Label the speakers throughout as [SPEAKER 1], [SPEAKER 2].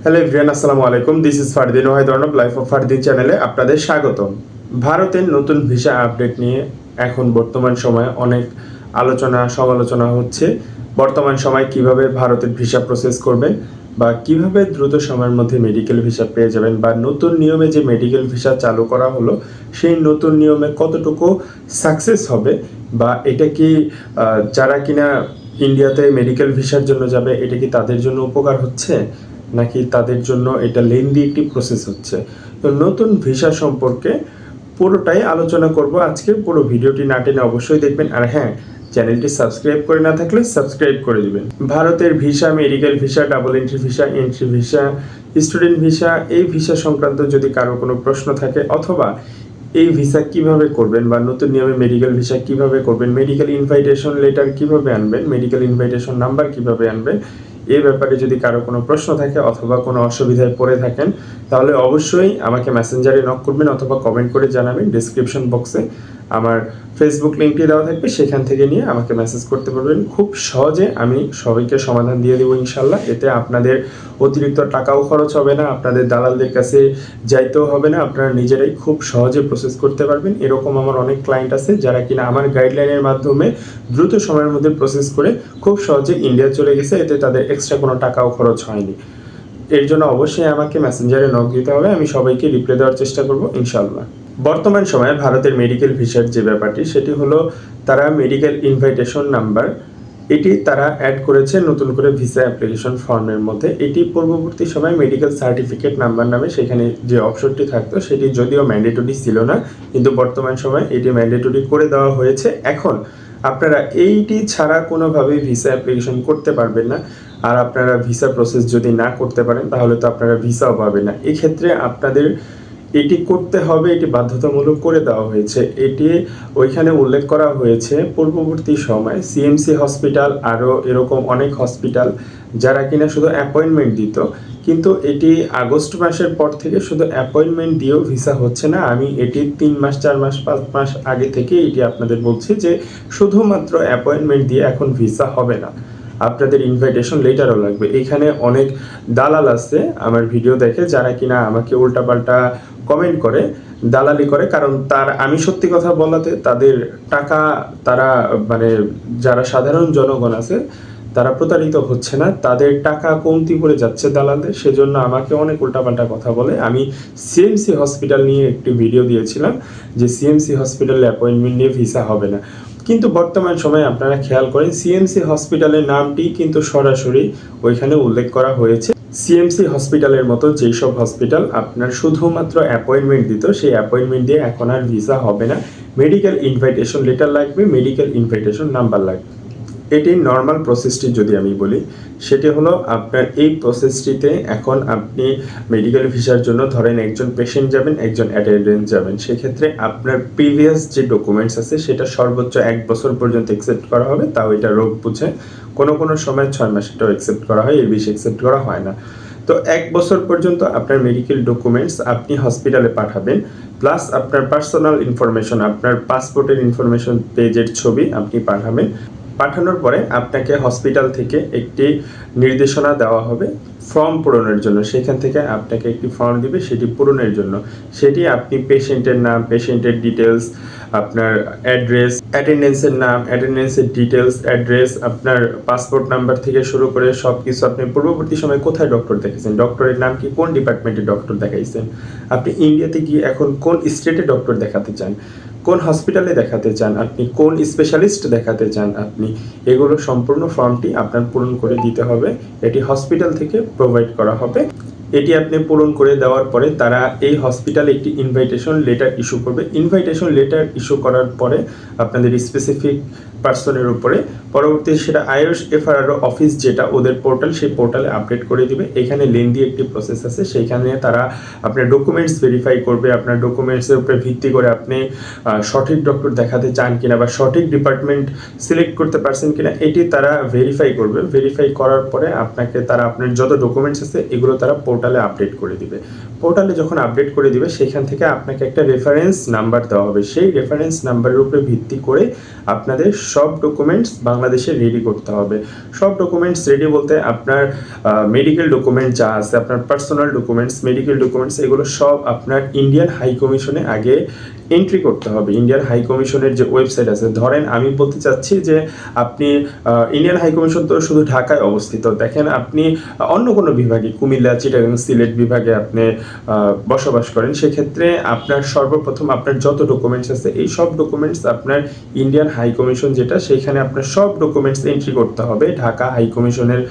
[SPEAKER 1] Hello everyone, আসসালামু আলাইকুম। This is Fardin Wahid Arnab, life of Fardin চ্যানেলে আপনাদের স্বাগতম। ভারতের নতুন ভিসা আপডেট নিয়ে এখন বর্তমান সময়ে অনেক আলোচনা সমালোচনা হচ্ছে। বর্তমান সময় কিভাবে ভারতের ভিসা প্রসেস করবেন বা কিভাবে দ্রুত সময়ের মধ্যে মেডিকেল ভিসা পেয়ে যাবেন, বা নতুন নিয়মে যে মেডিকেল ভিসা চালু করা হলো সেই নতুন নিয়মে কতটুকু সাকসেস হবে, বা এটা কি যারা কিনা ইন্ডিয়াতে মেডিকেল ভিসার জন্য যাবে এটা কি তাদের জন্য উপকার হচ্ছে, নাকি তাদের জন্য এটা লেন্দি একটি প্রসেস হচ্ছে। তো নতুন ভিসা সম্পর্কে পুরোটাই আলোচনা করব আজকে। পুরো ভিডিওটি না টেনে অবশ্যই দেখবেন, আর হ্যাঁ, চ্যানেলটি সাবস্ক্রাইব করে না থাকলে সাবস্ক্রাইব করে দিবেন। ভারতের visa, medical visa, double entry visa, entry visa, student visa, এই ভিসা সংক্রান্ত যদি কারো কোনো প্রশ্ন থাকে, অথবা এই ভিসা কিভাবে করবেন বা নতুন নিয়মে মেডিকেল ভিসা কিভাবে করবেন, মেডিকেল ইনভাইটেশন লেটার কিভাবে আনবেন, মেডিকেল ইনভাইটেশন নাম্বার কিভাবে আনবেন, এই ব্যাপারে যদি কারো কোনো প্রশ্ন থাকে অথবা কোনো অসুবিধায় পড়ে থাকেন, তাহলে অবশ্যই আমাকে মেসেঞ্জারে নক করবেন অথবা কমেন্ট করে জানাবেন। ডিসক্রিপশন বক্সে আমার ফেসবুক লিঙ্কটি দেওয়া থাকবে, সেখান থেকে নিয়ে আমাকে মেসেজ করতে পারবেন। খুব সহজে আমি সবাইকে সমাধান দিয়ে দেবো ইনশাল্লাহ। এতে আপনাদের অতিরিক্ত টাকাও খরচ হবে না, আপনাদের দালালদের কাছে যাইতেও হবে না, আপনারা নিজেরাই খুব সহজে প্রসেস করতে পারবেন। এরকম আমার অনেক ক্লায়েন্ট আছে যারা কিনা আমার গাইডলাইনের মাধ্যমে দ্রুত সময়ের মধ্যে প্রসেস করে খুব সহজে ইন্ডিয়া চলে গেছে, এতে তাদের এক্সট্রা কোনো টাকাও খরচ হয়নি। এর জন্য অবশ্যই আমাকে মেসেঞ্জারে নক দিতে হবে, আমি সবাইকে রিপ্লাই দেওয়ার চেষ্টা করব ইনশাল্লাহ। বর্তমান সময়ে ভারতের মেডিকেল ভিসার যে ব্যাপারটি, সেটি হলো তারা মেডিকেল ইনভাইটেশন নাম্বার এটি তারা অ্যাড করেছে নতুন করে ভিসা অ্যাপ্লিকেশন ফর্মের মধ্যে। এটি পূর্ববর্তী সময় মেডিকেল সার্টিফিকেট নাম্বার নামে সেখানে যে অপশনটি থাকতো সেটি যদিও ম্যান্ডেটরি ছিল না, কিন্তু বর্তমান সময় এটি ম্যান্ডেটরি করে দেওয়া হয়েছে। এখন আপনারা এইটি ছাড়া কোনোভাবেই ভিসা অ্যাপ্লিকেশন করতে পারবেন না। আর আপনারা ভিসা প্রসেস যদি না করতে পারেন তাহলে তো আপনারা ভিসাও পাবেন না। এক্ষেত্রে আপনাদের এটি করতে হবে, এটি বাধ্যতামূলক করে দেওয়া হয়েছে। এটি ওইখানে উল্লেখ করা হয়েছে পূর্ববর্তী সময় সিএমসি হসপিটাল, আরও এরকম অনেক হসপিটাল যারা কিনা শুধু অ্যাপয়েন্টমেন্ট দিত, কিন্তু এটি আগস্ট মাসের পর থেকে শুধু অ্যাপয়েন্টমেন্ট দিয়েও ভিসা হচ্ছে না। আমি এটি 3 মাস 4 মাস 5 মাস আগে থেকে এটি আপনাদের বলছি যে শুধুমাত্র অ্যাপয়েন্টমেন্ট দিয়ে এখন ভিসা হবে না, আপনাদের ইনভাইটেশন লেটারও লাগবে। এখানে অনেক দালাল আছে আমার ভিডিও দেখে যারা কিনা আমাকে উল্টাপাল্টা কমেন্ট করে, দালালি করে, কারণ আমি সত্যি কথা বলাতে তাদের টাকা তারা মানে যারা সাধারণ জনগণ আছে তারা প্রতারিত হচ্ছে না, তাদের টাকা কমতি পড়ে যাচ্ছে দালালদের, সেজন্য আমাকে অনেক উল্টাপাল্টা কথা বলে। আমি সিএমসি হসপিটাল নিয়ে একটি ভিডিও দিয়েছিলাম যে সিএমসি হসপিটালে অ্যাপয়েন্টমেন্ট নিয়ে ভিসা হবে না, কিন্তু বর্তমান সময়ে আপনারা খেয়াল করেন সিএমসি হসপিটালের নামটি কিন্তু সরাসরি ওইখানে উল্লেখ করা হয়েছে। সিএমসি হসপিটালের মতো যেই সব হসপিটাল আপনার শুধুমাত্র অ্যাপয়েন্টমেন্ট দিত, সেই অ্যাপয়েন্টমেন্ট দিয়ে এখন আর ভিসা হবে না। মেডিকেল ইনভাইটেশন লেটার লাগবে, মেডিকেল ইনভাইটেশন নাম্বার লাগবে। এটির নর্মাল প্রসেসটি যদি আমি বলি, সেটি হলো আপনার এই প্রসেসটিতে এখন আপনি মেডিকেল ভিসার জন্য ধরেন একজন পেশেন্ট যাবেন, একজন অ্যাটেন্ডেন্ট যাবেন, সেক্ষেত্রে আপনার প্রিভিয়াস যে ডকুমেন্টস আছে সেটা সর্বোচ্চ 1 বছর পর্যন্ত অ্যাকসেপ্ট করা হবে, তাও এটা রোগ বুঝে। কোনো সময় 6 মাসেরটাও অ্যাকসেপ্ট করা হয়, এর বেশি অ্যাকসেপ্ট করা হয় না। তো 1 বছর পর্যন্ত আপনার মেডিকেল ডকুমেন্টস আপনি হসপিটালে পাঠাবেন, প্লাস আপনার পার্সোনাল ইনফরমেশন, আপনার পাসপোর্টের ইনফরমেশন পেজের ছবি আপনি পাঠাবেন। পাঠানোর পরে আপনাকে হসপিটাল থেকে একটি নির্দেশনা দেওয়া হবে ফর্ম পূরণের জন্য। সেখান থেকে আপনাকে একটি ফর্ম দিবে সেটি পূরণের জন্য। সেটি আপনি পেশেন্টের নাম, পেশেন্টের ডিটেলস, আপনার অ্যাড্রেস, অ্যাটেন্ডেন্সের নাম, অ্যাটেন্ডেন্সের ডিটেলস, অ্যাড্রেস, আপনার পাসপোর্ট নাম্বার থেকে শুরু করে সব কিছু, আপনি পূর্ববর্তী সময় কোথায় ডক্টর দেখাইছেন, ডক্টরের নাম কি, কোন ডিপার্টমেন্টে ডক্টর দেখাইছেন, আপনি ইন্ডিয়াতে গিয়ে এখন কোন স্টেটে ডক্টর দেখাতে চান, কোন হসপিটালে দেখাতে চান, আপনি কোন স্পেশালিস্ট দেখাতে চান, আপনি এগুলো সম্পূর্ণ ফর্মটি আপনার পূরণ করে দিতে হবে। এটি হসপিটাল থেকে প্রোভাইড করা হবে। এটি আপনি পূরণ করে দেওয়ার পরে তারা এই হসপিটালে একটি ইনভাইটেশন লেটার ইস্যু করবে। ইনভাইটেশন লেটার ইস্যু করার পরে আপনাদের স্পেসিফিক পার্সনের উপরে পরবর্তী সেটা আইওএস এফআরআর অফিস, যেটা ওদের পোর্টাল, সেই পোর্টালে আপডেট করে দিবে। এখানে লেন্দি একটি প্রসেস আছে, সেইখানে তারা আপনার ডকুমেন্টস ভেরিফাই করবে। আপনার ডকুমেন্টসের উপরে ভিত্তি করে আপনি সঠিক ডক্টর দেখাতে চান কিনা বা সঠিক ডিপার্টমেন্ট সিলেক্ট করতে পারছেন কিনা, এটি তারা ভেরিফাই করবে। ভেরিফাই করার পরে আপনাকে তারা আপনার যত ডকুমেন্টস আছে এগুলো তারা পোর্টালে আপডেট করে দিবে। পোর্টালে যখন আপডেট করে দিবে সেখান থেকে আপনাকে একটা রেফারেন্স নাম্বার দেওয়া হবে। সেই রেফারেন্স নাম্বারের উপরে ভিত্তি করে আপনাদের সব ডকুমেন্টস বাংলাদেশে রেডি করতে হবে। সব ডকুমেন্টস রেডি বলতে আপনার মেডিকেল ডকুমেন্ট যা আছে, আপনার পার্সোনাল ডকুমেন্টস, মেডিকেল ডকুমেন্টস, এগুলো সব আপনার ইন্ডিয়ান হাই কমিশনে আগে এন্ট্রি করতে হবে। ইন্ডিয়ান হাই কমিশনের যে ওয়েবসাইট আছে, ধরেন আমি বলতে চাচ্ছি যে আপনি ইন্ডিয়ান হাই কমিশন তো শুধু ঢাকায় অবস্থিত, দেখেন আপনি অন্য কোনো বিভাগে, কুমিল্লা, চিটাগাং, সিলেট বিভাগে আপনি বসবাস করেন, সেক্ষেত্রে আপনার সর্বপ্রথম আপনার যত ডকুমেন্টস আছে এই সব ডকুমেন্টস আপনার ইন্ডিয়ান হাই কমিশন যেটা, সেইখানে আপনার সব ডকুমেন্টস এন্ট্রি করতে হবে। ঢাকা হাই কমিশনের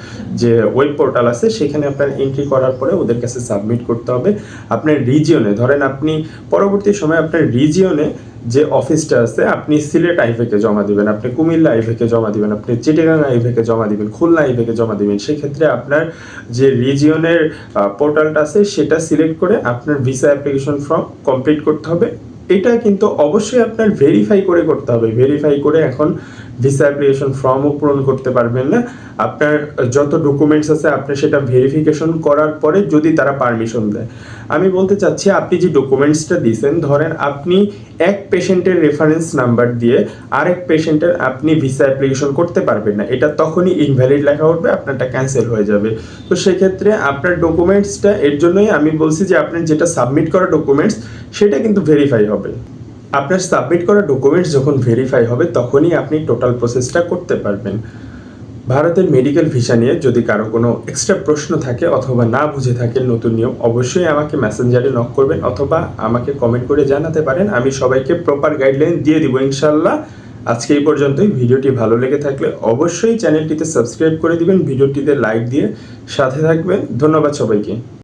[SPEAKER 1] যে ওয়েব পোর্টাল আছে সেখানে আপনার এন্ট্রি করার পরে ওদের কাছে সাবমিট করতে হবে। আপনার রিজিয়নে, ধরেন আপনি পরবর্তী সময় আপনার রিজিয়নে যে অফিসটা আছে, আপনি সিলেট আইভেকে জমা দিবেন, আপনি কুমিল্লা আইভেকে জমা দিবেন, আপনি চিটাগাং আইভেকে জমা দিবেন, খুলনা আইভেকে জমা দিবেন, সেক্ষেত্রে আপনার যে রিজিয়নের পোর্টালটা আছে সেটা সিলেক্ট করে আপনার ভিসা অ্যাপ্লিকেশন ফর্ম কমপ্লিট করতে হবে। এটা কিন্তু অবশ্যই আপনার ভেরিফাই করে করতে হবে। ভেরিফাই করে এখন ভিসা অ্যাপ্লিকেশন ফর্মও পূরণ করতে পারবেন না। আপনার যত ডকুমেন্টস আছে আপনি সেটা ভেরিফিকেশন করার পরে যদি তারা পারমিশন দেয়। আমি বলতে চাচ্ছি, আপনি যে ডকুমেন্টসটা দিয়েছেন, ধরেন আপনি এক পেশেন্টের রেফারেন্স নাম্বার দিয়ে আরেক পেশেন্টের আপনি ভিসা অ্যাপ্লিকেশন করতে পারবেন না, এটা তখনই ইনভ্যালিড লেখা উঠবে, আপনারটা ক্যান্সেল হয়ে যাবে। তো সেক্ষেত্রে আপনার ডকুমেন্টসটা, এর জন্যই আমি বলছি যে আপনার যেটা সাবমিট করা ডকুমেন্টস সেটা কিন্তু ভেরিফাই হবে। আপনার সাবমিট করা ডকুমেন্টস যখন ভেরিফাই হবে তখনই আপনি টোটাল প্রসেসটা করতে পারবেন। ভারতের মেডিকেল ভিসা নিয়ে যদি কারো কোনো এক্সট্রা প্রশ্ন থাকে অথবা না বুঝে থাকেন নতুন নিয়ম, অবশ্যই আমাকে মেসেঞ্জারে নক করবেন অথবা আমাকে কমেন্ট করে জানাতে পারেন। আমি সবাইকে প্রপার গাইডলাইন দিয়ে দিব ইনশাল্লাহ। আজকে এই পর্যন্তই। ভিডিওটি ভালো লেগে থাকলে অবশ্যই চ্যানেলটিতে সাবস্ক্রাইব করে দিবেন, ভিডিওটিতে লাইক দিয়ে সাথে থাকবেন। ধন্যবাদ সবাইকে।